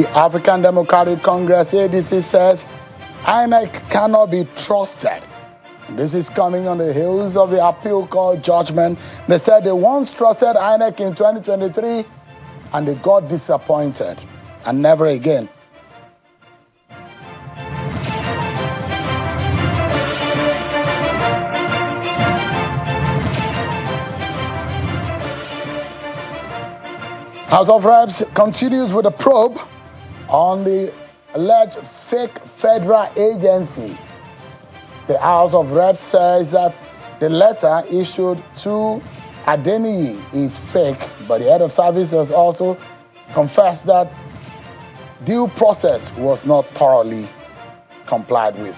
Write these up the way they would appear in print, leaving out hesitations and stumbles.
The African Democratic Congress, ADC, says INEC cannot be trusted. This is coming on the heels of the appeal court judgment. They said they once trusted INEC in 2023 and they got disappointed, and never again. House of Reps continues with a probe on the alleged fake federal agency. The House of Reps says that the letter issued to Adeniyi is fake, but the head of service has also confessed that due process was not thoroughly complied with.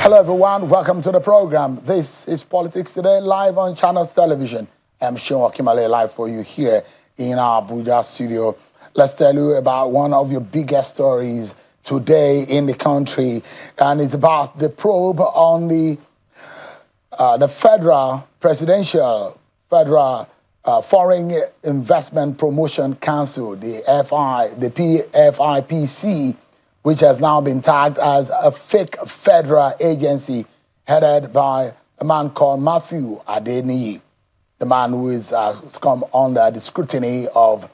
Hello everyone, welcome to the program. This is Politics Today, live on Channels Television. I'm Sean Okimale, live for you here in our Abuja studio. Let's tell you about one of your biggest stories today in the country, and it's about the probe on the Federal Foreign Investment Promotion Council, the PFIPC, which has now been tagged as a fake federal agency headed by a man called Matthew Adeniyi, the man who has come under the scrutiny of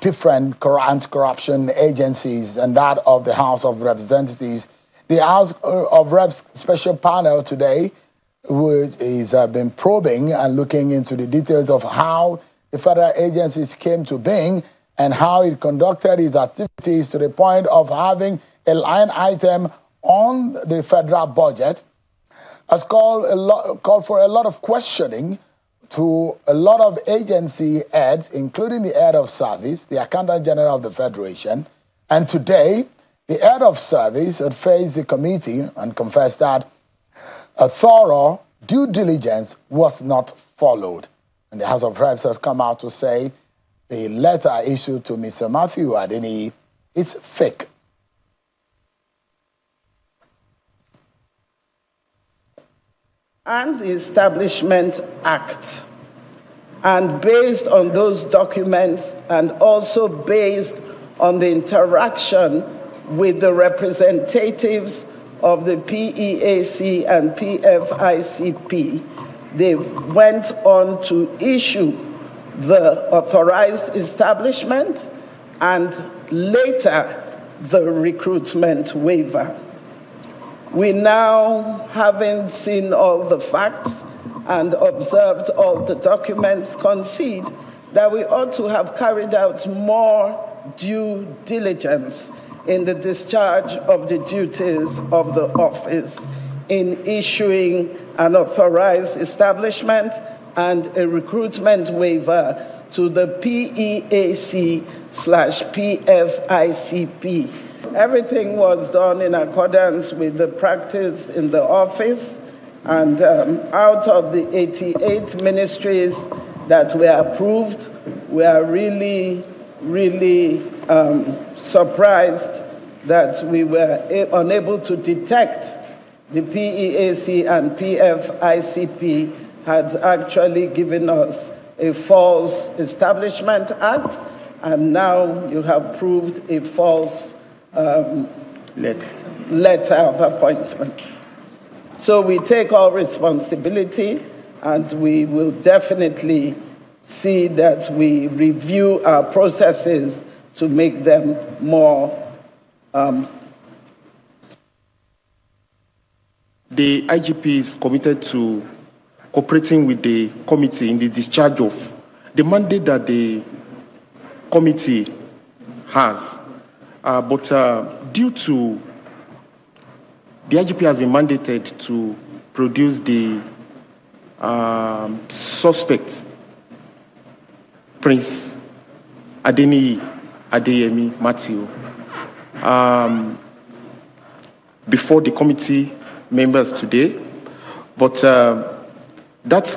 different anti-corruption agencies and that of the House of Representatives. The House of Reps special panel today, which is been probing and looking into the details of how the federal agencies came to being and how it conducted its activities to the point of having a line item on the federal budget, has called for a lot of questioning to a lot of agency heads, including the head of service, the Accountant General of the Federation. And today, the head of service had faced the committee and confessed that a thorough due diligence was not followed. And the House of Reps have come out to say the letter issued to Mr. Matthew Adeniyi is fake. And the Establishment Act. And based on those documents and also based on the interaction with the representatives of the PEAC and PFICP, they went on to issue the authorized establishment and later the recruitment waiver. We now, having seen all the facts and observed all the documents, concede that we ought to have carried out more due diligence in the discharge of the duties of the office in issuing an authorized establishment and a recruitment waiver to the PEAC/PFICP. Everything was done in accordance with the practice in the office, and out of the 88 ministries that were approved, we are really surprised that we were unable to detect the PEAC and PFICP had actually given us a false Establishment Act, and now you have proved a false letter of appointment. So we take all responsibility, and we will definitely see that we review our processes to make them more. The IGP is committed to cooperating with the committee in the discharge of the mandate that the committee has. But due to the IGP has been mandated to produce the suspect, Prince Adeniyi Adeyemi Matthew, before the committee members today, but that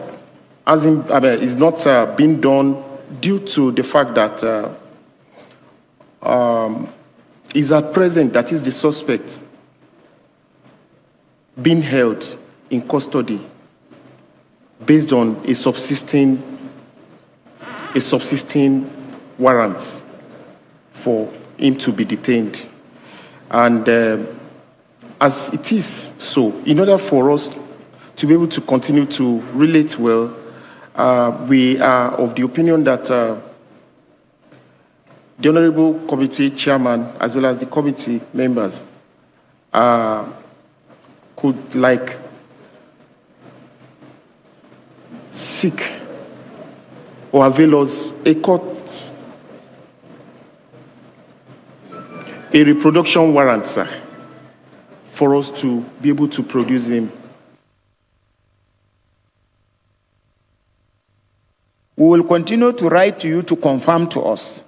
is not being done due to the fact that is at present, that is the suspect, being held in custody based on a subsisting warrant for him to be detained. And as it is so, in order for us to be able to continue to relate well, we are of the opinion that the Honorable Committee Chairman, as well as the committee members, could seek or avail us a reproduction warrant, sir, for us to be able to produce him. We will continue to write to you to confirm to us,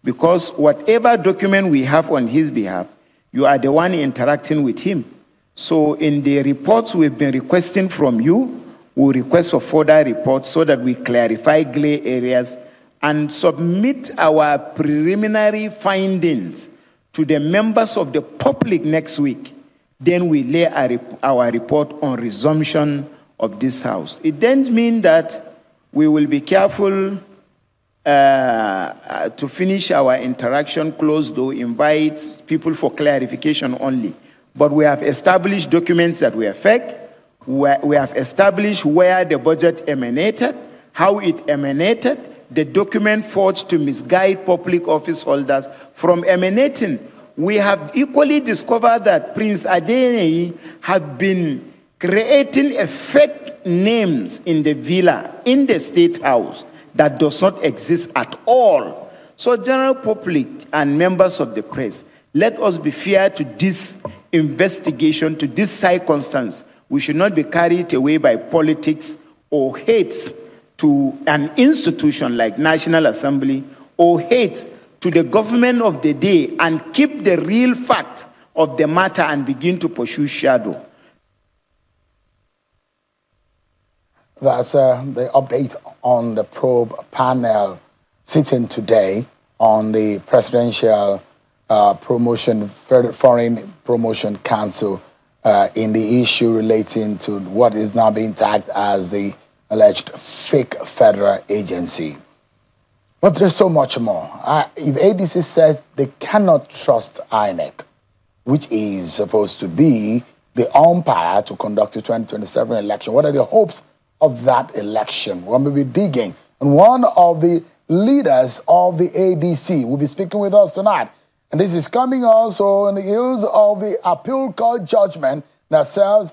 because whatever document we have on his behalf, you are the one interacting with him. So in the reports we've been requesting from you, we'll request for further reports so that we clarify gray areas and submit our preliminary findings to the members of the public next week. Then we lay our report on resumption of this house. It doesn't mean that we will be careful to finish our interaction closed door, invite people for clarification only. But we have established documents that were fake. We have established where the budget emanated, how it emanated, the document forged to misguide public office holders from emanating. We have equally discovered that Prince Adeyemi have been creating a fake names in the villa, in the State House, that does not exist at all. So general public and members of the press, let us be fair to this investigation, to this circumstance. We should not be carried away by politics or hate to an institution like National Assembly or hate to the government of the day and keep the real fact of the matter and begin to pursue shadow. That's the update on the probe panel sitting today on the Presidential Foreign Promotion Council in the issue relating to what is now being tagged as the alleged fake federal agency. But there's so much more. If ADC says they cannot trust INEC, which is supposed to be the umpire to conduct the 2027 election, what are the hopes of that election? We'll be digging. And one of the leaders of the ADC will be speaking with us tonight. And this is coming also on the heels of the appeal court judgment that says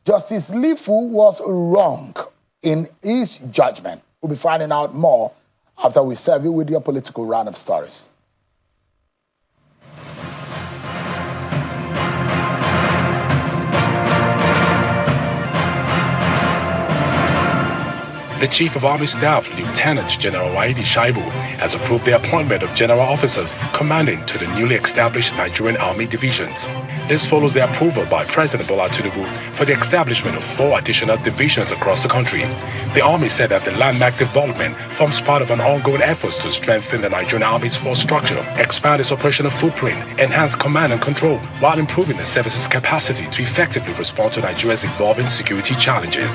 Justice Lifu was wrong in his judgment. We'll be finding out more after we serve you with your political roundup stories. The Chief of Army Staff, Lieutenant General Waidi Shaibu, has approved the appointment of general officers commanding to the newly established Nigerian Army divisions. This follows the approval by President Bola Tinubu for the establishment of 4 additional divisions across the country. The Army said that the landmark development forms part of an ongoing effort to strengthen the Nigerian Army's force structure, expand its operational footprint, enhance command and control, while improving the service's capacity to effectively respond to Nigeria's evolving security challenges.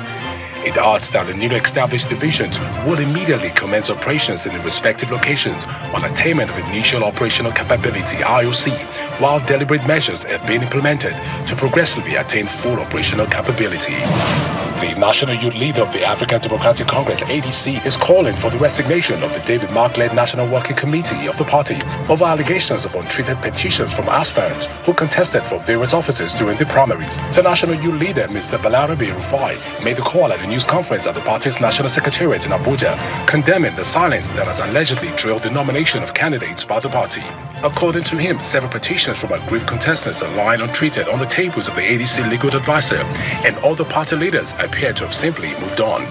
It adds that the newly established divisions will immediately commence operations in the respective locations on attainment of initial operational capability (IOC), while deliberate measures are being implemented to progressively attain full operational capability. The national youth leader of the African Democratic Congress (ADC) is calling for the resignation of the David Mark-led National Working Committee of the party over allegations of untreated petitions from aspirants who contested for various offices during the primaries. The national youth leader, Mr. Balarabe Rufai, made the call at a news conference at the party's national secretariat in Abuja, condemning the silence that has allegedly trailed the nomination of candidates by the party. According to him, several petitions from aggrieved contestants are lying untreated on the tables of the ADC legal advisor, and other party leaders appear to have simply moved on.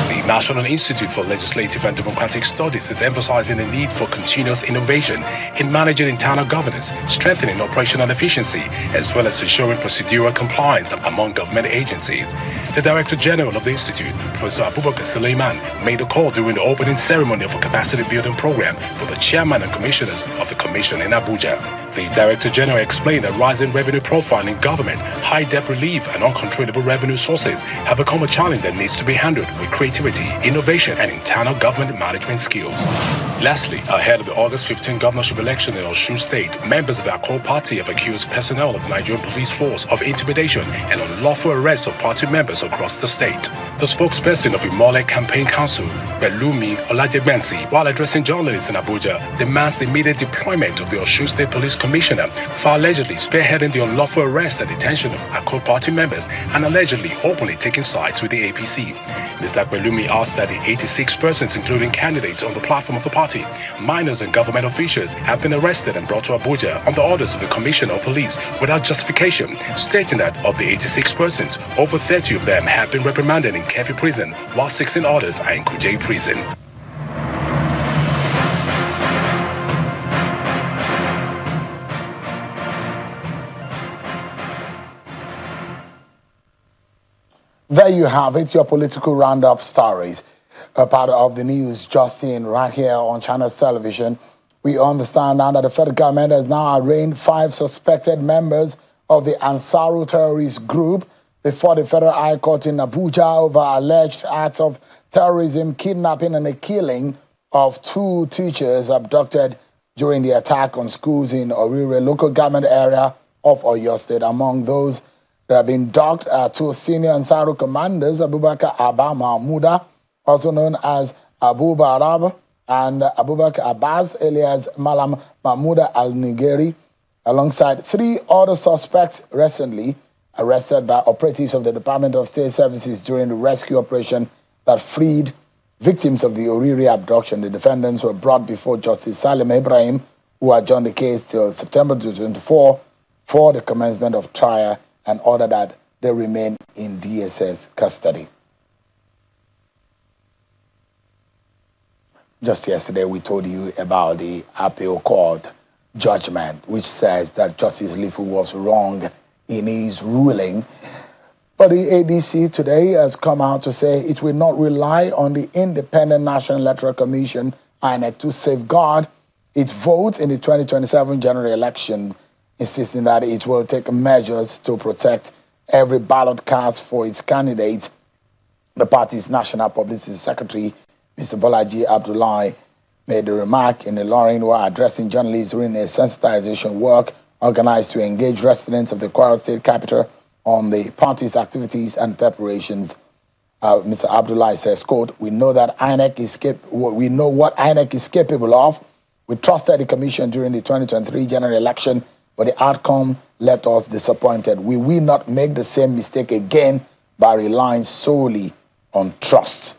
The National Institute for Legislative and Democratic Studies is emphasizing the need for continuous innovation in managing internal governance, strengthening operational efficiency, as well as ensuring procedural compliance among government agencies. The Director General of the Institute, Professor Abubakar Suleiman, made a call during the opening ceremony of a capacity building program for the chairman and commissioners of the commission in Abuja. The Director General explained that rising revenue profile in government, high debt relief, and uncontrollable revenue sources have become a challenge that needs to be handled with creativity, innovation, and internal government management skills. Lastly, ahead of the August 15 governorship election in Osun State, members of the Accord Party have accused personnel of the Nigerian police force of intimidation and unlawful arrest of party members across the state. The spokesperson of Imole Campaign Council, Belumi Olajebensi, while addressing journalists in Abuja, demands the immediate deployment of the Osun State Police Commissioner for allegedly spearheading the unlawful arrest and detention of Accord Party members and allegedly openly taking sides with the APC. Mr. Belumi asked that the 86 persons, including candidates on the platform of the party, minors and government officials, have been arrested and brought to Abuja on the orders of the Commissioner of Police without justification, stating that of the 86 persons, over 30 of them have been reprimanded in Kefi prison, while 16 others are in Kuje prison. There you have it, your political roundup stories. A part of the news just in right here on Channels Television. We understand now that the federal government has now arraigned 5 suspected members of the Ansaru terrorist group before the Federal High Court in Abuja over alleged acts of terrorism, kidnapping, and the killing of 2 teachers abducted during the attack on schools in Orire local government area of Oyo State. Among those that have been docked are 2 senior Ansaru commanders, Abubakar Abba Mahmouda, also known as Abu Barab, and Abubakar Abbas alias Malam Mahmouda Al-Nigeri, alongside 3 other suspects recently arrested by operatives of the Department of State Services during the rescue operation that freed victims of the Oriri abduction. The defendants were brought before Justice Salim Ibrahim, who adjourned the case till September 24 for the commencement of trial and ordered that they remain in DSS custody. Just yesterday, we told you about the appeal court judgment, which says that Justice Lifu was wrong in his ruling. But the ADC today has come out to say it will not rely on the Independent National Electoral Commission, INEC, to safeguard its vote in the 2027 general election, insisting that it will take measures to protect every ballot cast for its candidates. The party's National Publicity Secretary, Mr. Bolaji Abdullahi, made the remark in Ilorin while addressing journalists during a sensitization work organized to engage residents of the Kwara State capital on the party's activities and preparations. Mr. Abdullahi says, quote, we know what INEC is capable of. We trusted the commission during the 2023 general election, but the outcome left us disappointed. We will not make the same mistake again by relying solely on trust.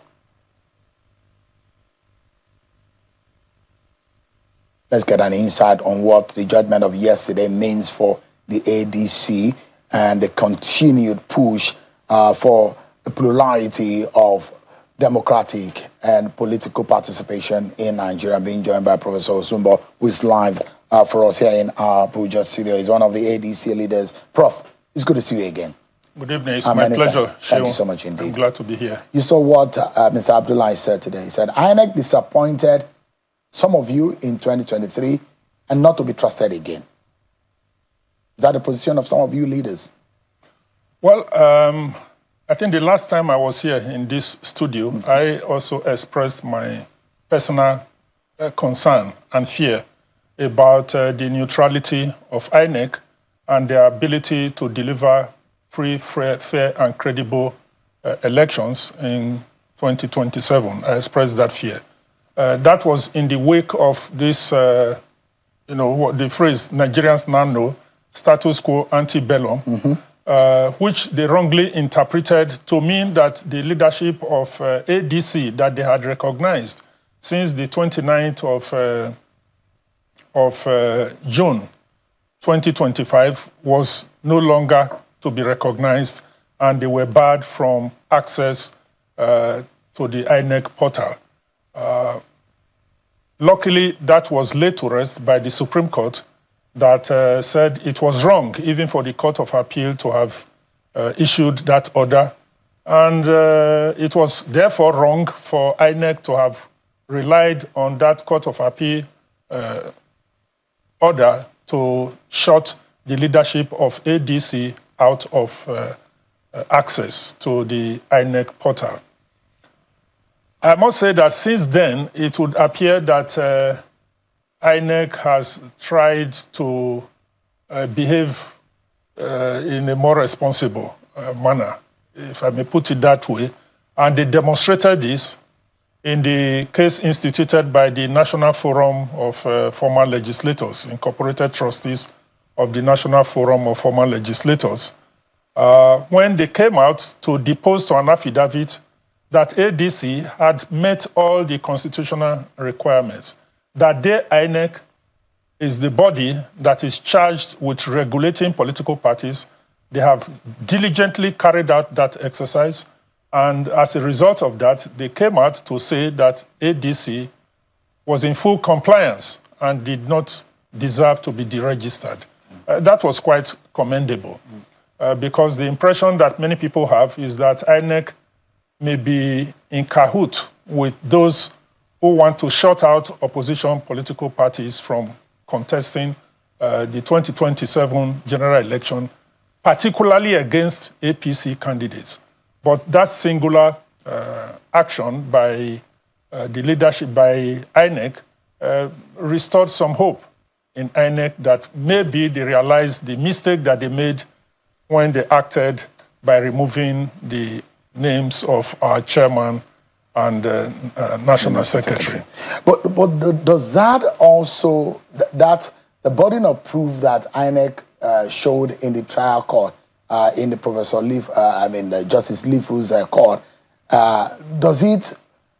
Let's get an insight on what the judgment of yesterday means for the ADC and the continued push for the plurality of democratic and political participation in Nigeria. Being joined by Professor Osumbo, who is live for us here in our Abuja studio. He's one of the ADC leaders. Prof, it's good to see you again. Good evening. It's my pleasure. Thank you so much indeed. I'm glad to be here. You saw what Mr. Abdullahi said today. He said, INEC disappointed some of you in 2023 and not to be trusted again. Is that the position of some of you leaders? Well, I think the last time I was here in this studio, I also expressed my personal concern and fear about the neutrality of INEC and their ability to deliver free, fair, and credible elections in 2027. I expressed that fear. That was in the wake of this, what the phrase Nigerians now know, status quo ante bellum, which they wrongly interpreted to mean that the leadership of ADC that they had recognized since the 29th of June 2025 was no longer to be recognized, and they were barred from access to the INEC portal. Luckily, that was laid to rest by the Supreme Court that said it was wrong, even for the Court of Appeal to have issued that order. And it was therefore wrong for INEC to have relied on that Court of Appeal order to shut the leadership of ADC out of access to the INEC portal. I must say that since then, it would appear that INEC has tried to behave in a more responsible manner, if I may put it that way. And they demonstrated this in the case instituted by the National Forum of Former Legislators, Incorporated Trustees of the National Forum of Former Legislators, when they came out to depose to an affidavit that ADC had met all the constitutional requirements, that their INEC is the body that is charged with regulating political parties. They have diligently carried out that exercise, and as a result of that, they came out to say that ADC was in full compliance and did not deserve to be deregistered. That was quite commendable, because the impression that many people have is that INEC may be in cahoot with those who want to shut out opposition political parties from contesting the 2027 general election, particularly against APC candidates. But that singular action by the leadership, by INEC, restored some hope in INEC that maybe they realized the mistake that they made when they acted by removing the names of our chairman and national secretary. But does that also, that the burden of proof that INEC showed in the trial court, in the Justice Lifu's court, does it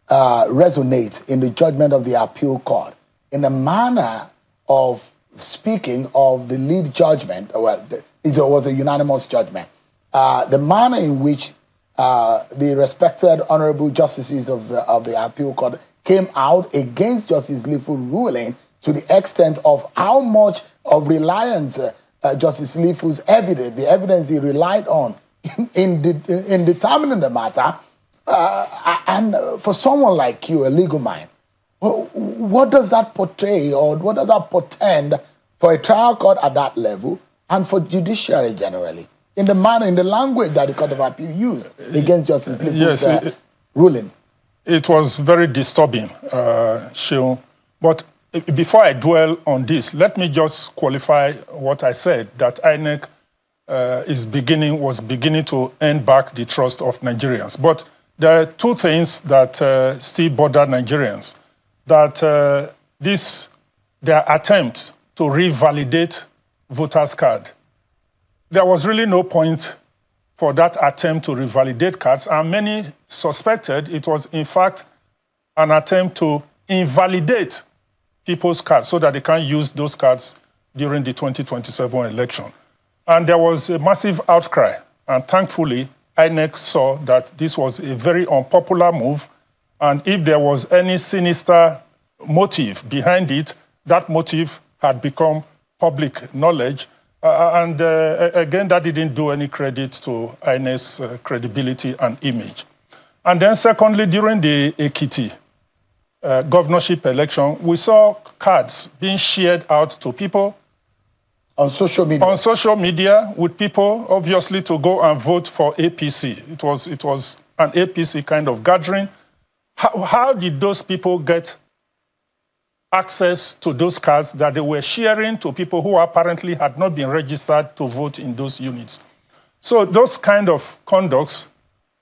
resonate in the judgment of the appeal court in the manner of speaking of the lead judgment? Well, it was a unanimous judgment. The manner in which the respected honorable justices of the appeal court came out against Justice Lifu's ruling, to the extent of how much of reliance Justice Lifu's evidence, the evidence he relied on in determining the matter, and for someone like you, a legal mind, what does that portray, or what does that portend for a trial court at that level and for judiciary generally, in the manner, in the language that the Court of Appeal used against Justice Lifu's ruling? It was very disturbing, Sheol. But before I dwell on this, let me just qualify what I said, that INEC was beginning to earn back the trust of Nigerians. But there are two things that still bother Nigerians. That their attempt to revalidate voters' card. There was really no point for that attempt to revalidate cards, and many suspected it was, in fact, an attempt to invalidate people's cards so that they can't use those cards during the 2027 election. And there was a massive outcry, and thankfully, INEC saw that this was a very unpopular move, and if there was any sinister motive behind it, that motive had become public knowledge. Again, that didn't do any credit to INEC's credibility and image. And then secondly, during the Ekiti governorship election, we saw cards being shared out to people on social media. On social media, with people obviously to go and vote for APC. It was an APC kind of gathering. How did those people get access to those cards that they were sharing to people who apparently had not been registered to vote in those units? So those kind of conducts,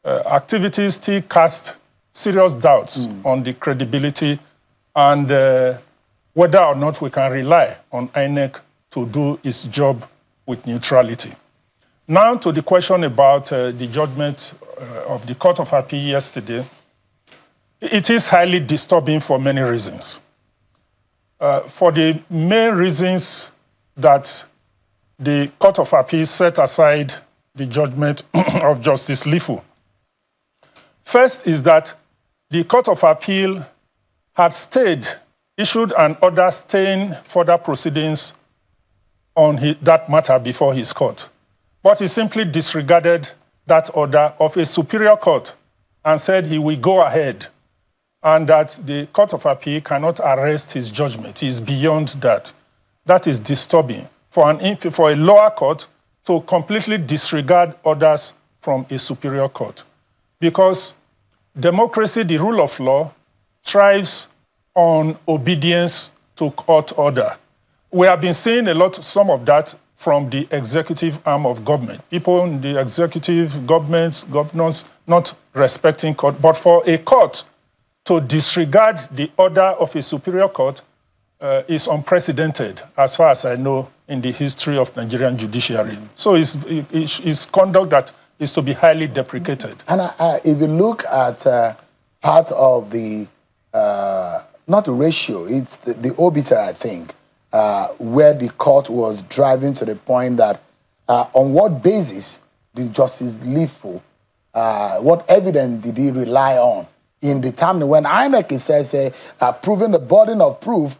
activities still cast serious doubts on the credibility and whether or not we can rely on INEC to do its job with neutrality. Now to the question about the judgment of the Court of Appeal yesterday. It is highly disturbing for many reasons. For the main reasons that the Court of Appeal set aside the judgment of Justice Lifu. First is that the Court of Appeal had issued an order staying further proceedings on that matter before his court. But he simply disregarded that order of a superior court and said he will go ahead, and that the Court of Appeal cannot arrest his judgment. He is beyond that. that is disturbing for a lower court to completely disregard orders from a superior court. Because democracy, the rule of law, thrives on obedience to court order. We have been seeing some of that from the executive arm of government. People in the executive, governors not respecting court. But for a court to disregard the order of a superior court is unprecedented, as far as I know, in the history of Nigerian judiciary. So it's conduct that is to be highly deprecated. And if you look at part of the, not the ratio, it's the obiter, I think, where the court was driving to the point that on what basis did Justice Lifu, what evidence did he rely on in determining, when INEC says proving the burden of proof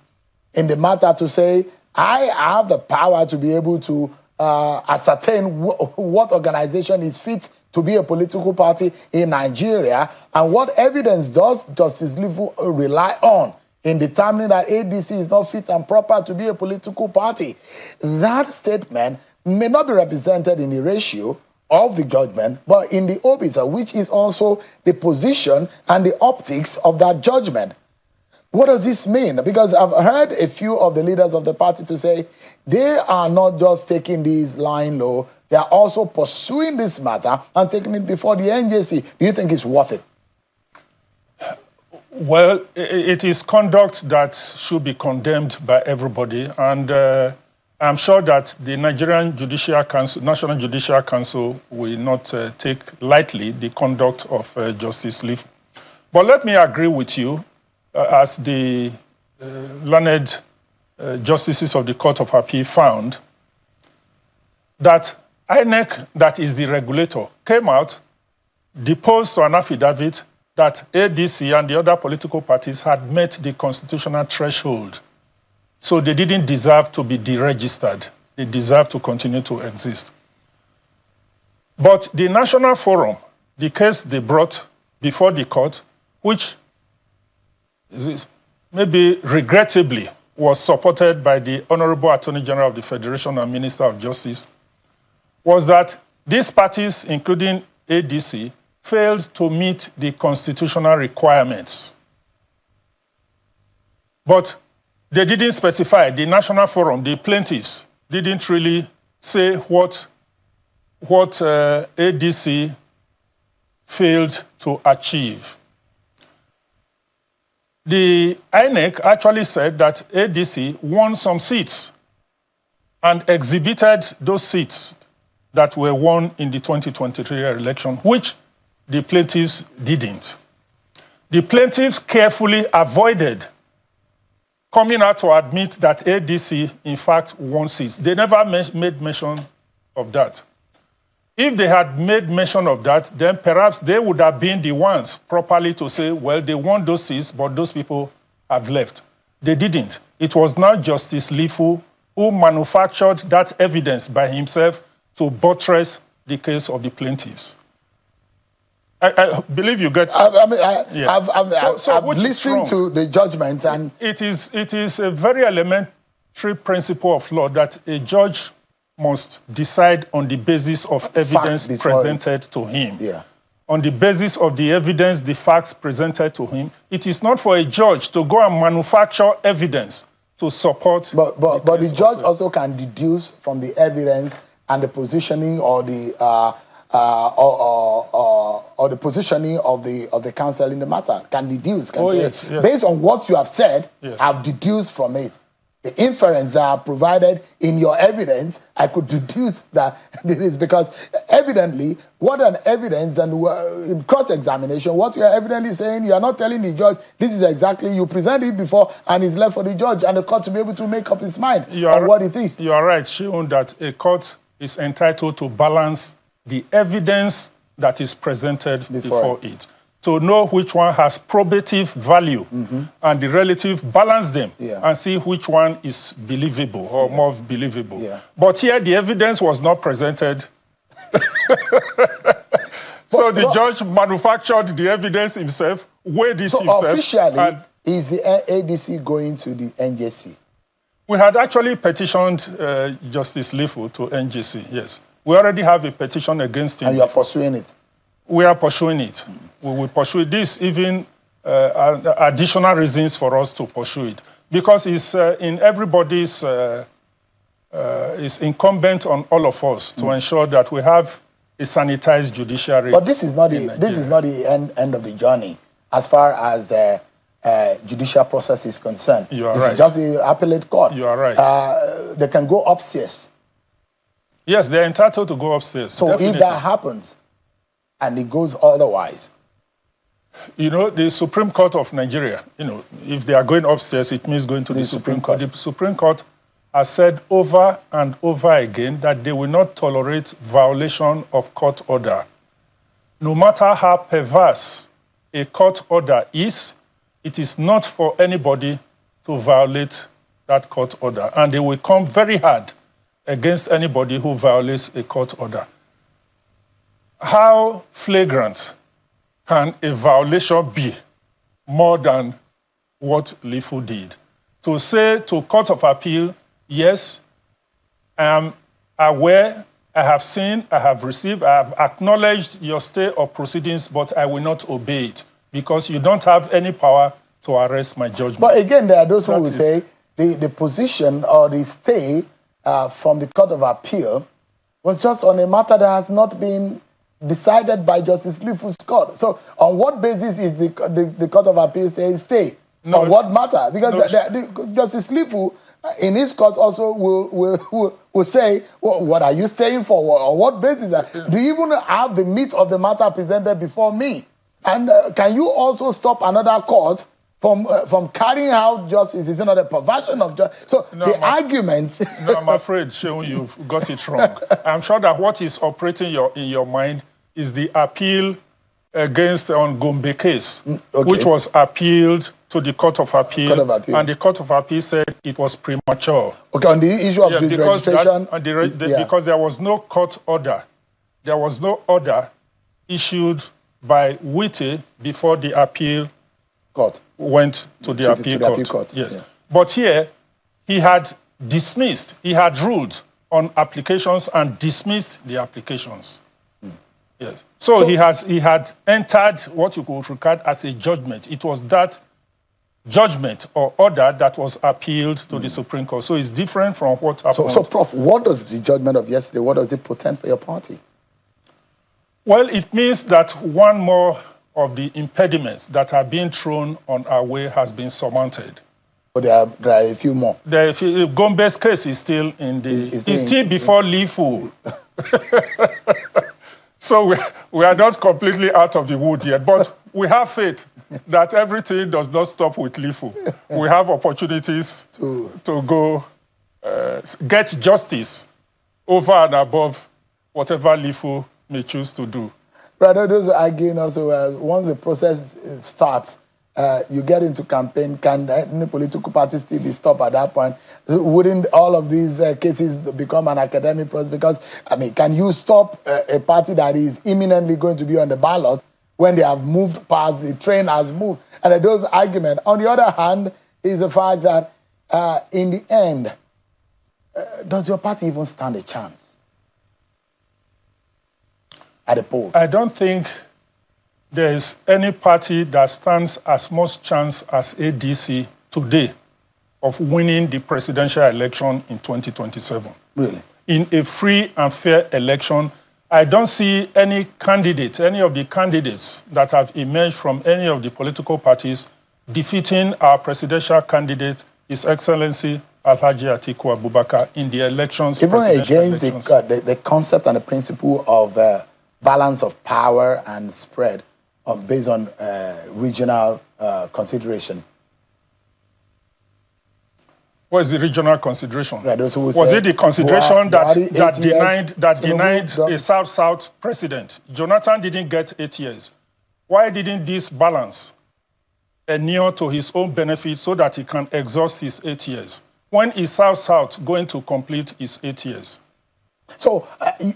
in the matter to say, I have the power to be able to ascertain what organization is fit to be a political party in Nigeria, and what evidence does Justice Lifu rely on in determining that ADC is not fit and proper to be a political party. That statement may not be represented in the ratio of the judgment, but in the obiter, which is also the position and the optics of that judgment. What does this mean? Because I've heard a few of the leaders of the party to say they are not just taking this lying low, they are also pursuing this matter and taking it before the NJC. Do you think it's worth it? Well, it is conduct that should be condemned by everybody, and I'm sure that the Nigerian Judicial Council, National Judicial Council, will not take lightly the conduct of Justice Lifu. But let me agree with you, as the learned justices of the Court of Appeal found, that INEC, that is the regulator, came out, deposed to an affidavit that ADC and the other political parties had met the constitutional threshold. So they didn't deserve to be deregistered. They deserve to continue to exist. But the National Forum, the case they brought before the court, which maybe regrettably was supported by the Honorable Attorney General of the Federation and Minister of Justice, was that these parties, including ADC, failed to meet the constitutional requirements. But they didn't specify, the National Forum, the plaintiffs, didn't really say what ADC failed to achieve. The INEC actually said that ADC won some seats and exhibited those seats that were won in the 2023 election, which the plaintiffs didn't. The plaintiffs carefully avoided coming out to admit that ADC, in fact, won seats. They never made mention of that. If they had made mention of that, then perhaps they would have been the ones properly to say, well, they won those seats, but those people have left. They didn't. It was not Justice Lifu who manufactured that evidence by himself to buttress the case of the plaintiffs. I believe you get. I've listened to the judgment, and it is a very elementary principle of law that a judge must decide on the basis of evidence presented to him. Yeah. On the basis of the evidence, the facts presented to him. It is not for a judge to go and manufacture evidence to support. But the judge also can deduce from the evidence and the positioning or the positioning of the counsel in the matter. Can deduce. Can say, yes. Based on what you have said, yes, I've deduced from it. The inference that are provided in your evidence, I could deduce that it is because evidently, what an evidence and in cross-examination, what you are evidently saying, you are not telling the judge, this is exactly, you present it before and it's left for the judge and the court to be able to make up his mind on what it is. You are right, Shion, that a court is entitled to balance the evidence that is presented before it, to know which one has probative value and the relative, balance them and see which one is believable or more believable. Yeah. But here the evidence was not presented. So the judge manufactured the evidence himself, weighed it himself. Officially, is the ADC going to the NJC? We had actually petitioned Justice Lifu to NGC, yes. We already have a petition against him. And you are pursuing it? We are pursuing it. We will pursue this, even additional reasons for us to pursue it. Because it's in everybody's, it's incumbent on all of us to ensure that we have a sanitized judiciary. But this is not the end of the journey as far as judicial process is concerned. You are this right. is just the appellate court. You are right. They can go upstairs. Yes, they're entitled to go upstairs. So definitely. if that happens and it goes otherwise, you know, the Supreme Court of Nigeria, you know, if they are going upstairs, it means going to the Supreme Court. The Supreme Court has said over and over again that they will not tolerate violation of court order. No matter how perverse a court order is, it is not for anybody to violate that court order. And they will come very hard against anybody who violates a court order. How flagrant can a violation be more than what Lifu did? To say to Court of Appeal, yes, I am aware, I have seen, I have received, I have acknowledged your stay of proceedings, but I will not obey it because you don't have any power to arrest my judgment. But again, there are those who will say the position or the stay from the Court of Appeal was just on a matter that has not been decided by Justice Lifu's court. So on what basis is the Court of Appeal stay? No, on what matter? Because Justice Lifu in his court also will say, well, what are you staying for? On what basis? Do you even have the meat of the matter presented before me? And can you also stop another court from carrying out justice? Is it not a perversion of justice? So no, the argument... No, I'm afraid, Seun, you've got it wrong. I'm sure that what is operating in your mind is the appeal against on Gombe case, which was appealed to the Court of Appeal, and the Court of Appeal said it was premature. Okay, on the issue of registration... Because there was no court order. There was no order issued by Wite before the appeal court went to the appeal court. Yes. Yeah. But here, he had dismissed, he had ruled on applications and dismissed the applications. Yes. So he had entered what you could regard as a judgment. It was that judgment or order that was appealed to the Supreme Court. So it's different from what happened. So, Prof, what does the judgment of yesterday, what does it portend for your party? Well, it means that one more of the impediments that are being thrown on our way has been surmounted. But there are a few more. Gombe's case is still in the... It's still before Lifu. So we are not completely out of the wood yet, but we have faith that everything does not stop with Lifu. We have opportunities to go get justice over and above whatever Lifu may choose to do. Brother, those are arguing also once the process starts, you get into campaign, can any political party still be stopped at that point? Wouldn't all of these cases become an academic process? Because, I mean, can you stop a party that is imminently going to be on the ballot when they have moved past, the train has moved? And those arguments. On the other hand, is the fact that in the end, does your party even stand a chance at the poll? I don't think there is any party that stands as much chance as ADC today of winning the presidential election in 2027. Really? In a free and fair election, I don't see any candidate, any of the candidates that have emerged from any of the political parties defeating our presidential candidate, His Excellency Alhaji Atiku Abubakar, in the elections. Even against the concept and the principle of balance of power and spread based on regional consideration. What is the regional consideration? Right, was it the consideration that denied a South-South president? Jonathan didn't get 8 years. Why didn't this balance inure to his own benefit so that he can exhaust his 8 years? When is South-South going to complete his 8 years? So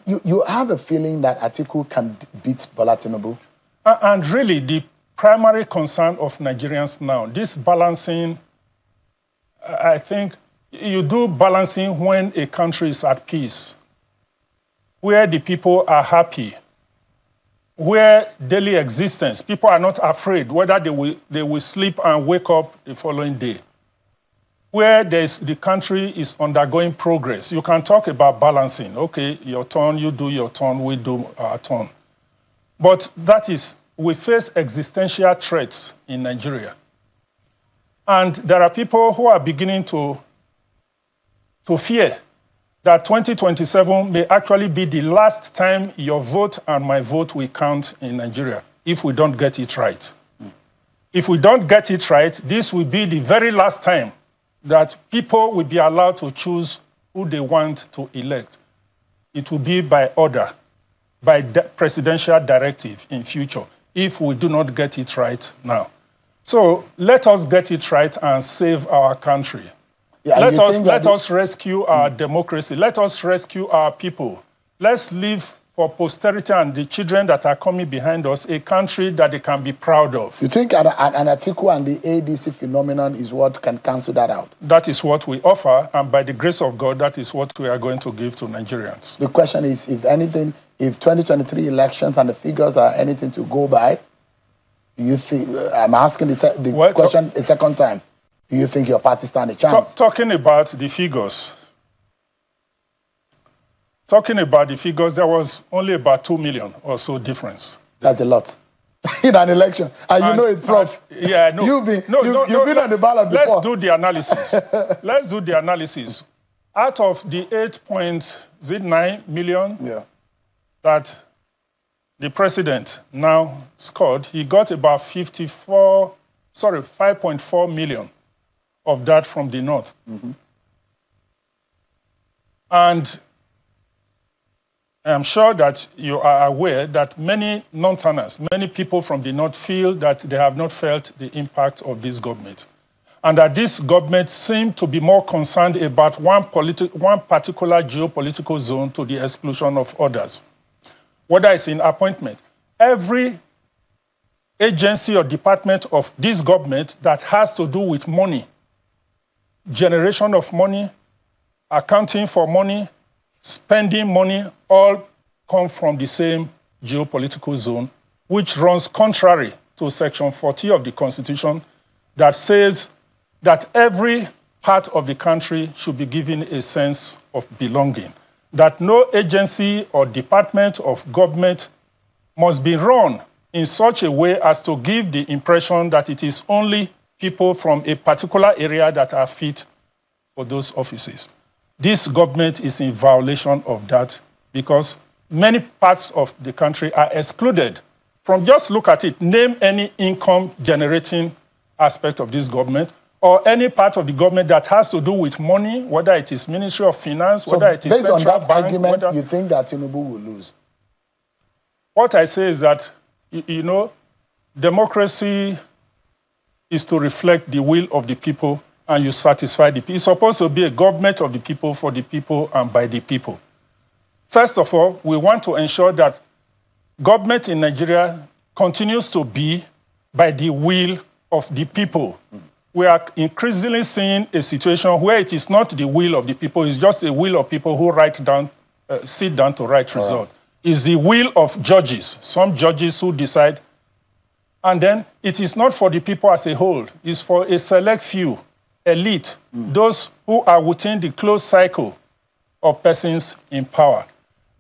you have a feeling that Atiku can beat Bola Tinubu? And really, the primary concern of Nigerians now, this balancing, I think you do balancing when a country is at peace, where the people are happy, where daily existence, people are not afraid whether they will sleep and wake up the following day, where the country is undergoing progress. You can talk about balancing. Okay, your turn, you do your turn, we do our turn. But that is, we face existential threats in Nigeria. And there are people who are beginning to fear that 2027 may actually be the last time your vote and my vote will count in Nigeria if we don't get it right. If we don't get it right, this will be the very last time that people will be allowed to choose who they want to elect. It will be by order, by presidential directive in future, if we do not get it right now. So let us get it right and save our country. Yeah, let us rescue our democracy. Let us rescue our people. Let's leave for posterity and the children that are coming behind us a country that they can be proud of. You think an Atiku and the ADC phenomenon is what can cancel that out? That is what we offer, and by the grace of God, that is what we are going to give to Nigerians. The question is, if anything, if 2023 elections and the figures are anything to go by, do you think, I'm asking the question a second time, do you think your party stand a chance? Talking about the figures, there was only about 2 million or so difference. That's a lot in an election, and you know it, Prof. Yeah, no. You've been on the ballot before. Let's do the analysis. Out of the 8.9 million that the president now scored, he got about 5.4 million of that from the north. Mm-hmm. And I'm sure that you are aware that many Northerners, many people from the north feel that they have not felt the impact of this government. And that this government seems to be more concerned about one particular geopolitical zone to the exclusion of others. Whether it's in appointment, every agency or department of this government that has to do with money, generation of money, accounting for money, spending money, all come from the same geopolitical zone, which runs contrary to Section 40 of the Constitution that says that every part of the country should be given a sense of belonging, that no agency or department of government must be run in such a way as to give the impression that it is only people from a particular area that are fit for those offices. This government is in violation of that because many parts of the country are excluded from, just look at it, name any income generating aspect of this government or any part of the government that has to do with money, whether it is Ministry of Finance, whether it is Central Bank. Based on that argument, you think that Tinubu will lose? What I say is that, you know, democracy is to reflect the will of the people and you satisfy the people. It's supposed to be a government of the people, for the people, and by the people. First of all, we want to ensure that government in Nigeria continues to be by the will of the people. We are increasingly seeing a situation where it is not the will of the people, it's just the will of people who sit down to write results. It's the will of judges, some judges who decide. And then it is not for the people as a whole, it's for a select few, elite, those who are within the closed cycle of persons in power.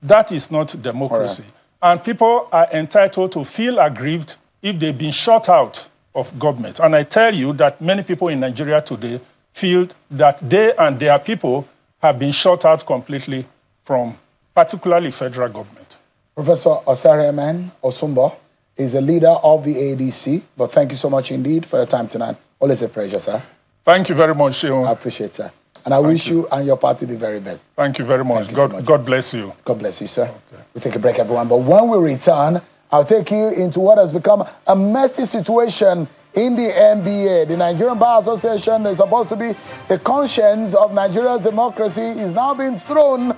That is not democracy. And people are entitled to feel aggrieved if they've been shut out of government. And I tell you that many people in Nigeria today feel that they and their people have been shut out completely from particularly federal government. Professor Osareman Osumbo is the leader of the ADC, but thank you so much indeed for your time tonight. Always a pleasure, sir. Thank you very much, Sheon. I appreciate it, sir. And I wish you and your party the very best. Thank you very much. God bless you. God bless you, sir. Okay. We'll take a break, everyone. But when we return, I'll take you into what has become a messy situation in the NBA. The Nigerian Bar Association is supposed to be the conscience of Nigeria's democracy, is now being thrown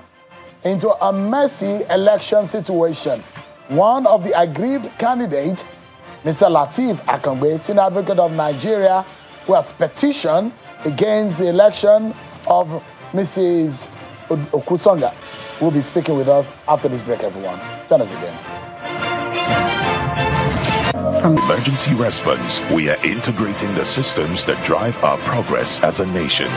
into a messy election situation. One of the aggrieved candidates, Mr. Lateef Akangbe, senior advocate of Nigeria, who has petitioned against the election of Mrs. Okusonga will be speaking with us after this break, everyone. Join us again. From emergency response, we are integrating the systems that drive our progress as a nation.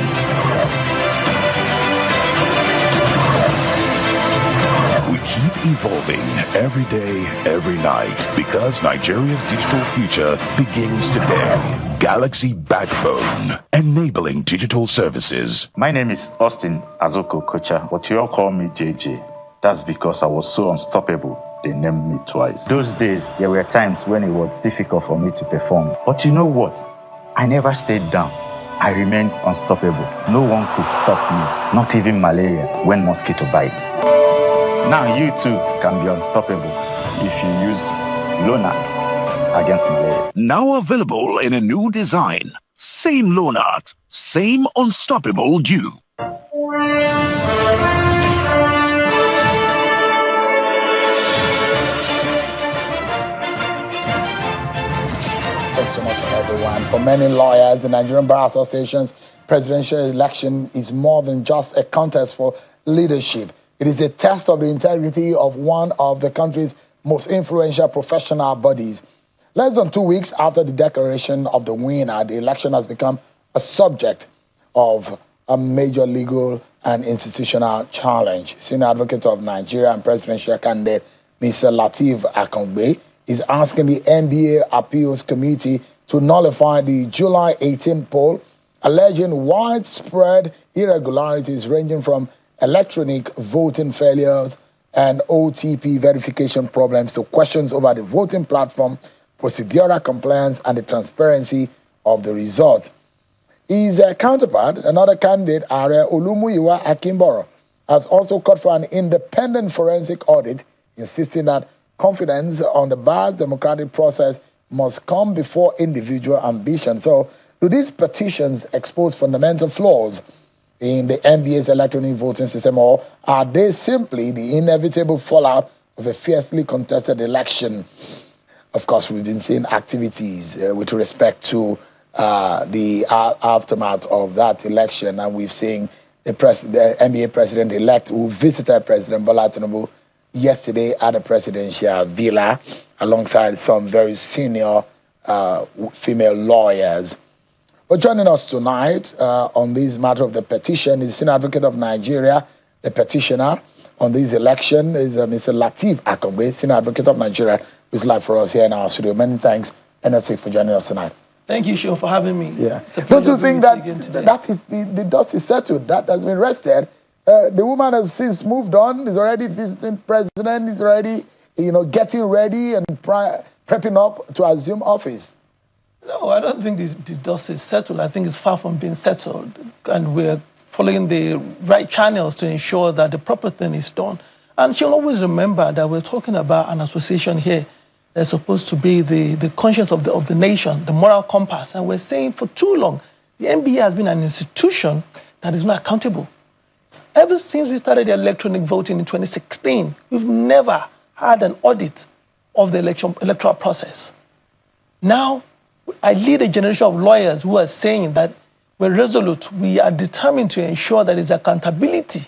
We keep evolving every day, every night, because Nigeria's digital future begins today. Galaxy Backbone, enabling digital services. My name is Austin Azoko Kocha, but you all call me JJ. That's because I was so unstoppable, they named me twice. Those days, there were times when it was difficult for me to perform. But you know what? I never stayed down. I remained unstoppable. No one could stop me, not even malaria when mosquito bites. Now you too can be unstoppable if you use Lonart against malaria. Now available in a new design. Same Lonart, same unstoppable you. Thanks so much, everyone. For many lawyers, the Nigerian Bar Association's presidential election is more than just a contest for leadership. It is a test of the integrity of one of the country's most influential professional bodies. Less than 2 weeks after the declaration of the winner, the election has become a subject of a major legal and institutional challenge. Senior Advocate of Nigeria and presidential candidate Mr. Lateef Akangbe is asking the NBA Appeals Committee to nullify the July 18 poll, alleging widespread irregularities ranging from electronic voting failures and OTP verification problems to questions over the voting platform, procedural compliance, and the transparency of the result. His counterpart, another candidate, Are Olumuyiwa Akimboro, has also called for an independent forensic audit, insisting that confidence on the bar's democratic process must come before individual ambition. So, do these petitions expose fundamental flaws in the NBA's electronic voting system, or are they simply the inevitable fallout of a fiercely contested election? Of course, we've been seeing activities with respect to the aftermath of that election, and we've seen the NBA president-elect who visited President Bola Tinubu yesterday at the presidential villa alongside some very senior female lawyers. But joining us tonight on this matter of the petition is the Senior Advocate of Nigeria. The petitioner on this election is Mr. Lateef Akangbe, Senior Advocate of Nigeria, who is live for us here in our studio. Many thanks, NSA, for joining us tonight. Thank you, Sean, for having me. Yeah. Don't you think that the dust is settled? That has been rested. The woman has since moved on. Is already visiting president. Is already, getting ready and prepping up to assume office. No, I don't think the dust is settled. I think it's far from being settled. And we're following the right channels to ensure that the proper thing is done. And she'll always remember that we're talking about an association here that's supposed to be the conscience of the nation, the moral compass. And we're saying for too long, the NBA has been an institution that is not accountable. Ever since we started the electronic voting in 2016, we've never had an audit of the electoral process. Now, I lead a generation of lawyers who are saying that we're resolute. We are determined to ensure that there's accountability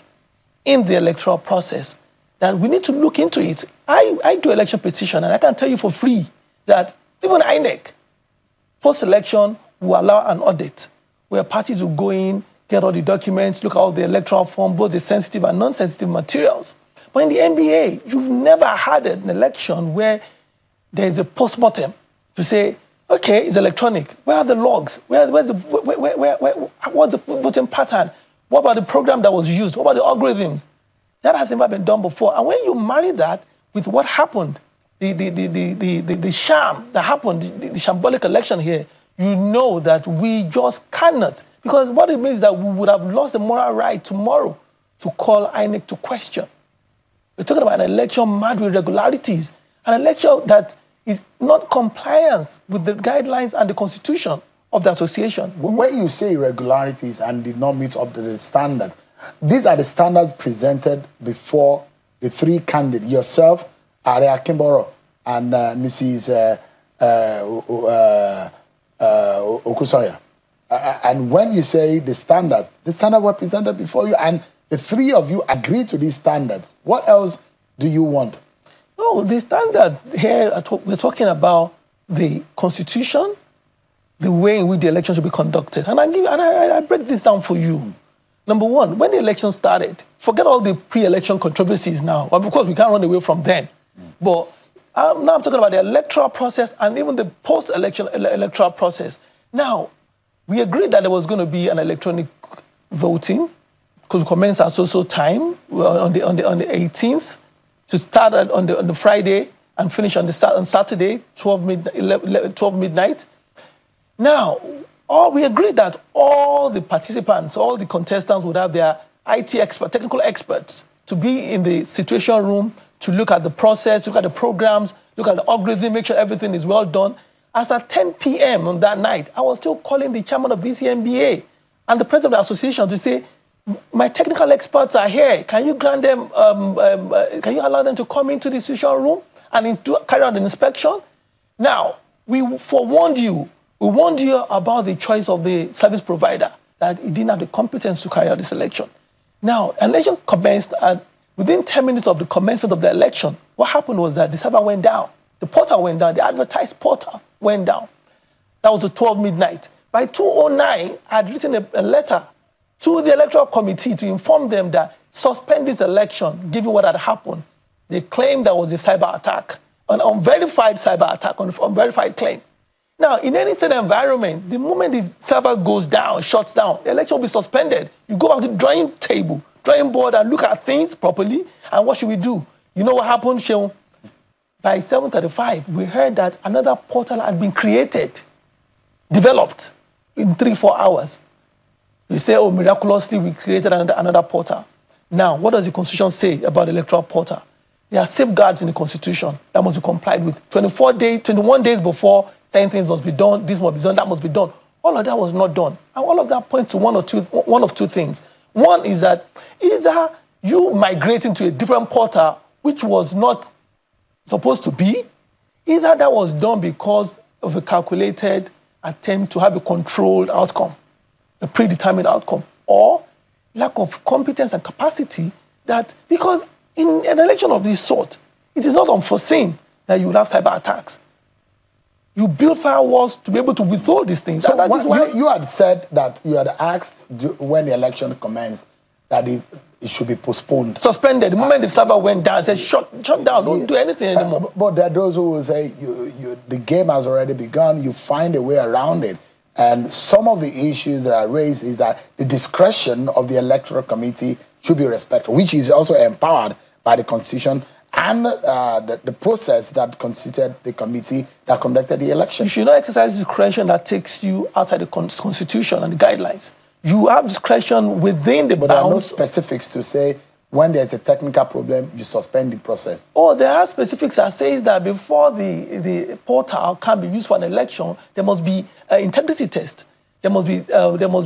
in the electoral process, that we need to look into it. I do election petition, and I can tell you for free that even INEC, post-election, will allow an audit where parties will go in, get all the documents, look at all the electoral form, both the sensitive and non-sensitive materials. But in the NBA, you've never had an election where there is a post-mortem to say, okay, it's electronic. Where are the logs? What's the voting pattern? What about the program that was used? What about the algorithms? That has never been done before. And when you marry that with what happened, the sham that happened, the shambolic election here, you know that we just cannot. Because what it means is that we would have lost the moral right tomorrow to call INEC to question. We're talking about an election marred with irregularities, an election that is not compliance with the guidelines and the constitution of the association. When you say irregularities and did not meet up to the standards, these are the standards presented before the three candidates, yourself, Are Akimboro, and Mrs. Okusoya. And when you say the standard were presented before you, and the three of you agreed to these standards. What else do you want? No, the standards here, we're talking about the Constitution, the way in which the election should be conducted. And I break this down for you. Number one, when the election started, forget all the pre-election controversies now. Well, of course, we can't run away from them. But now I'm talking about the electoral process and even the post-election electoral process. Now, we agreed that there was going to be an electronic voting, because we commence at so time on the 18th, to start on the Friday and finish on Saturday, 12 midnight. Now, we agreed that all the participants, all the contestants would have their IT expert, technical experts, to be in the situation room to look at the process, look at the programs, look at the algorithm, make sure everything is well done. As at 10 p.m. on that night, I was still calling the chairman of DCMBA and the president of the association to say, my technical experts are here. Can you grant them, can you allow them to come into the situation room and carry out an inspection? Now, we forewarned you. We warned you about the choice of the service provider, that he didn't have the competence to carry out this election. Now, an election commenced, and within 10 minutes of the commencement of the election, what happened was that the server went down. The portal went down. The advertised portal went down. That was at 12 midnight. By 2:09, I had written a letter to the electoral committee to inform them that suspend this election, given what had happened. They claimed there was a cyber attack, an unverified cyber attack, an unverified claim. Now, in any state environment, the moment the server goes down, shuts down, the election will be suspended. You go back to the drawing board, and look at things properly. And what should we do? You know what happened, Sheon? By 7:35, we heard that another portal had been created, developed in 3-4 hours. We say, oh, miraculously, we created another portal. Now, what does the Constitution say about the electoral portal? There are safeguards in the Constitution that must be complied with. 21 days before, saying things must be done, this must be done, that must be done. All of that was not done. And all of that points to one of two things. One is that either you migrating to a different portal, which was not supposed to be, either that was done because of a calculated attempt to have a controlled outcome, a predetermined outcome, or lack of competence and capacity, that because in an election of this sort, it is not unforeseen that you will have cyber attacks. You build firewalls to be able to withhold these things. So that is why you had said that you had asked when the election commenced that it should be postponed. Suspended. The moment the server went down, said shut down, don't do anything anymore. But there are those who will say the game has already begun, you find a way around it. And some of the issues that are raised is that the discretion of the electoral committee should be respected, which is also empowered by the Constitution and the process that constituted the committee that conducted the election. You should not exercise discretion that takes you outside the Constitution and the guidelines. You have discretion within the bounds. But there are no specifics to say when there's a technical problem, you suspend the process. Oh, there are specifics that says that before the portal can be used for an election, there must be an integrity test. There must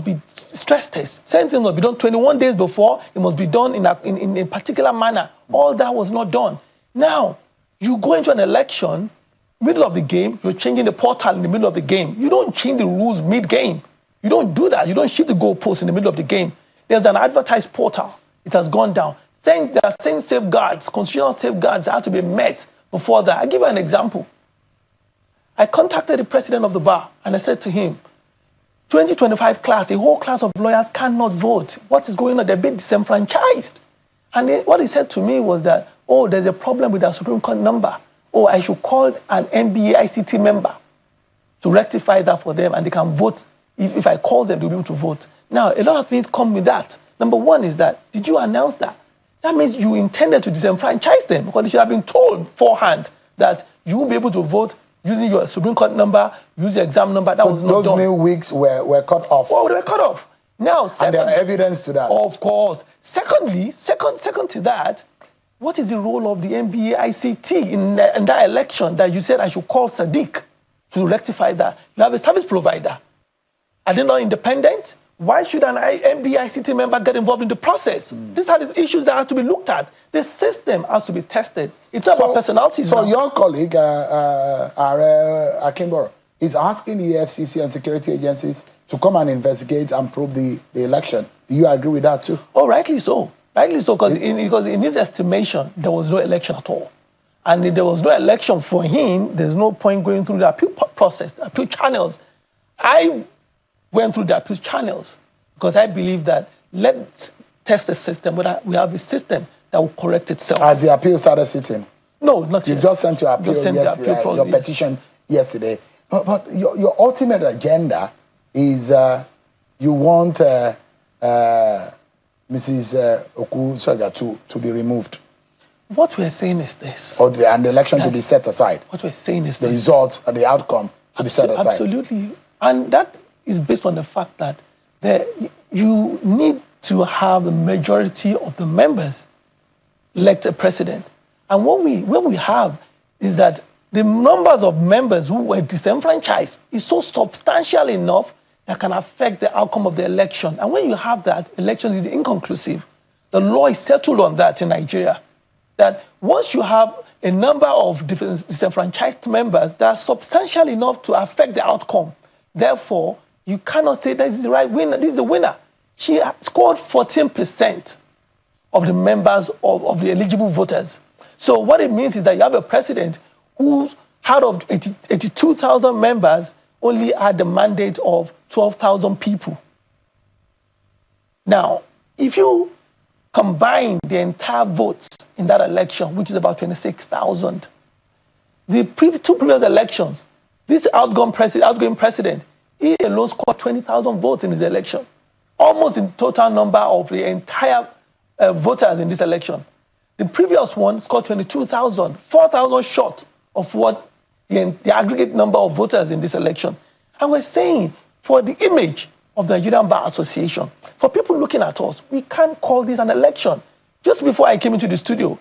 be stress tests. Same thing must be done 21 days before. It must be done in a particular manner. All that was not done. Now, you go into an election, middle of the game, you're changing the portal in the middle of the game. You don't change the rules mid-game. You don't do that. You don't shift the goalpost in the middle of the game. There's an advertised portal. It has gone down. Saying there are same safeguards, constitutional safeguards that have to be met before that. I'll give you an example. I contacted the president of the bar and I said to him, 2025 class, a whole class of lawyers cannot vote. What is going on? They're being disenfranchised. And what he said to me was that, oh, there's a problem with our Supreme Court number. Oh, I should call an NBA ICT member to rectify that for them and they can vote. If I call them, they'll be able to vote. Now, a lot of things come with that. Number one is that, did you announce that? That means you intended to disenfranchise them because they should have been told beforehand that you won't be able to vote using your Supreme Court number, use the exam number. That was not done. Those May weeks were cut off. Well, they were cut off. Now, and there are evidence to that. Of course. Secondly, second to that, what is the role of the NBA ICT in that election that you said I should call Sadiq to rectify that? You have a service provider. Are they not independent? Why should an NBA ICT member get involved in the process? These are the issues that have to be looked at. The system has to be tested. It's not about personalities. So your colleague, Are Akimboro, is asking the EFCC and security agencies to come and investigate and probe the election. Do you agree with that too? Oh, rightly so. Rightly so, because in his estimation, there was no election at all. And if there was no election for him, there's no point going through the appeal process, the appeal channels. I went through the appeal channels because I believe that let's test the system, whether we have a system that will correct itself. Has the appeal started sitting? No, not yet. You just sent your appeal yesterday, your petition yesterday. But your ultimate agenda is you want Mrs. Oku-Saga to be removed. What we're saying is this. And the election to be set aside. What we're saying is the results and the outcome to be set aside. Absolutely. And that is based on the fact that you need to have the majority of the members elect a president. And what we have is that the numbers of members who were disenfranchised is so substantial enough that can affect the outcome of the election. And when you have that, election is inconclusive. The law is settled on that in Nigeria. That once you have a number of disenfranchised members that are substantial enough to affect the outcome, therefore, you cannot say this is the right winner, this is the winner. She scored 14% of the members of the eligible voters. So what it means is that you have a president who, out of 82,000 members, only had the mandate of 12,000 people. Now, if you combine the entire votes in that election, which is about 26,000, the two previous elections, this outgoing president, he alone scored 20,000 votes in his election, almost the total number of the entire voters in this election. The previous one scored 22,000, 4,000 short of what the aggregate number of voters in this election. And we're saying, for the image of the Nigerian Bar Association, for people looking at us, we can't call this an election. Just before I came into the studio,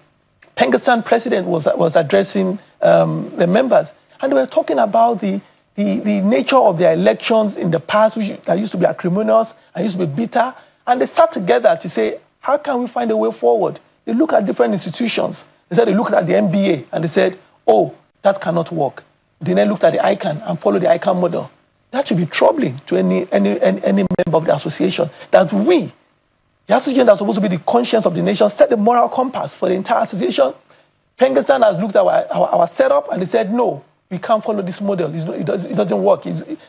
Pengassan president was addressing the members, and they were talking about the nature of their elections in the past, which used to be acrimonious and used to be bitter, and they sat together to say, how can we find a way forward? They look at different institutions. They said they looked at the NBA, and they said, oh, that cannot work. They then looked at the ICANN and followed the ICANN model. That should be troubling to any member of the association, that the association that's supposed to be the conscience of the nation, set the moral compass for the entire association. Pengassan has looked at our setup and they said, no, we can't follow this model. It doesn't work.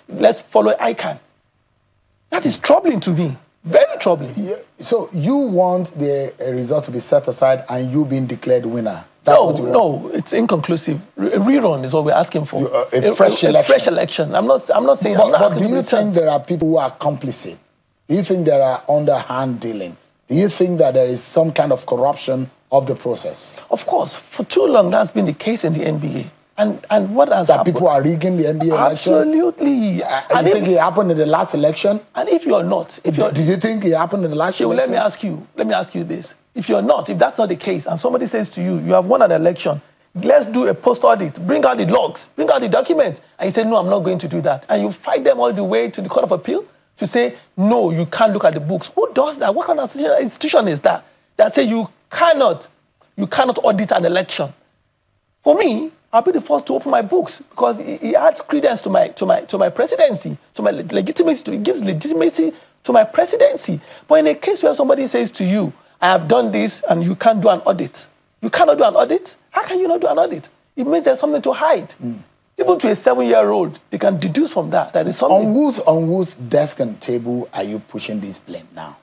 Let's follow ICANN. That is troubling to me, very troubling. Yeah. So you want the result to be set aside and you being declared winner? No, it's inconclusive. A rerun is what we're asking for. A fresh election. A fresh election. I'm not saying. But do you think there are people who are complicit? Do you think there are underhand dealing? Do you think that there is some kind of corruption of the process? Of course, for too long that's been the case in the NBA. And what has happened? People are rigging the NBA election? Absolutely. And you think it happened in the last election? And if you're not, do you think it happened in the last election? Let me ask you this. If that's not the case, and somebody says to you, you have won an election, let's do a post-audit, bring out the logs, bring out the documents, and you say, no, I'm not going to do that. And you fight them all the way to the Court of Appeal to say, no, you can't look at the books. Who does that? What kind of institution is that? That say you cannot audit an election. For me, I'll be the first to open my books because it adds credence to my presidency, to my legitimacy, it gives legitimacy to my presidency. But in a case where somebody says to you, I have done this and you can't do an audit. You cannot do an audit? How can you not do an audit? It means there's something to hide. Even to a 7-year-old, they can deduce from that is something. On whose desk and table are you pushing this blame now?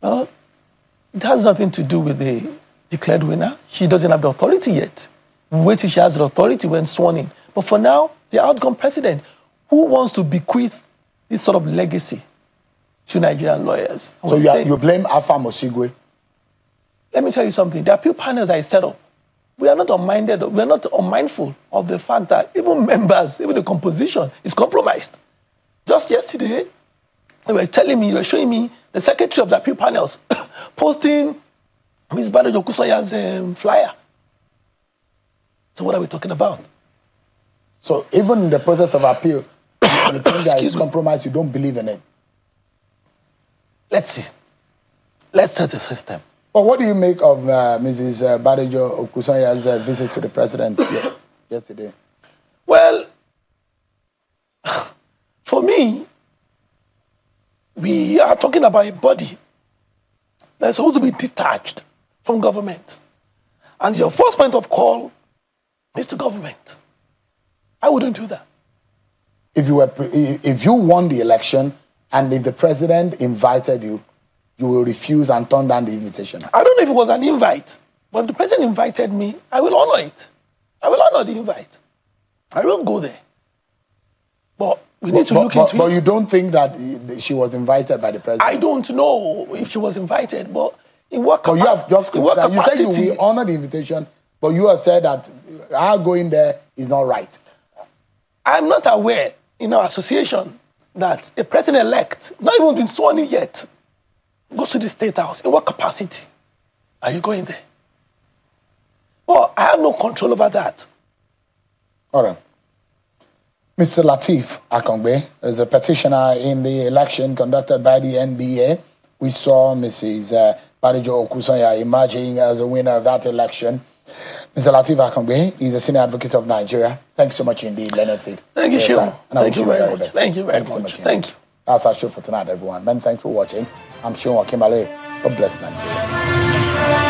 Well, it has nothing to do with the declared winner. She doesn't have the authority yet. We wait till she has the authority when sworn in. But for now, the outgone president, who wants to bequeath this sort of legacy to Nigerian lawyers? So you blame Alpha Mosigwe? Let me tell you something. The appeal panels I set up, we are not unmindful of the fact that even members, even the composition is compromised. Just yesterday, they were showing me the secretary of the appeal panels posting Ms. Badejo Okusonya's flyer. So what are we talking about? So even in the process of appeal, the thing that is compromised, you don't believe in it? Let's see. Let's test the system. But what do you make of Mrs. Badejo Okusonya's visit to the president yesterday? Well, For me, we are talking about a body that's supposed to be detached from government. And your first point of call is to government. I wouldn't do that. If you won the election and if the president invited you, you will refuse and turn down the invitation. I don't know if it was an invite, but if the president invited me, I will honor it. I will honor the invite. I will go there. But we need to look into it. But you don't think that she was invited by the president? I don't know if she was invited, but in what capacity? You have just you said you will honor the invitation, but you have said that our going there is not right. I'm not aware in our association that a president-elect, not even been sworn in yet, goes to the State House. In what capacity are you going there? Well, I have no control over that. All right. Mr. Lateef Akongbe is a petitioner in the election conducted by the NBA. We saw Mrs. Badijo Okusoya emerging as a winner of that election. Mr. Lateef Akongbe is a senior advocate of Nigeria. Thanks so much indeed, Leonard. Thank you, Sean. Thank you very much. Thank you very much. Thank you. That's our show for tonight, everyone. Many thanks for watching. I'm Sean Wakimbale. God bless Nigeria.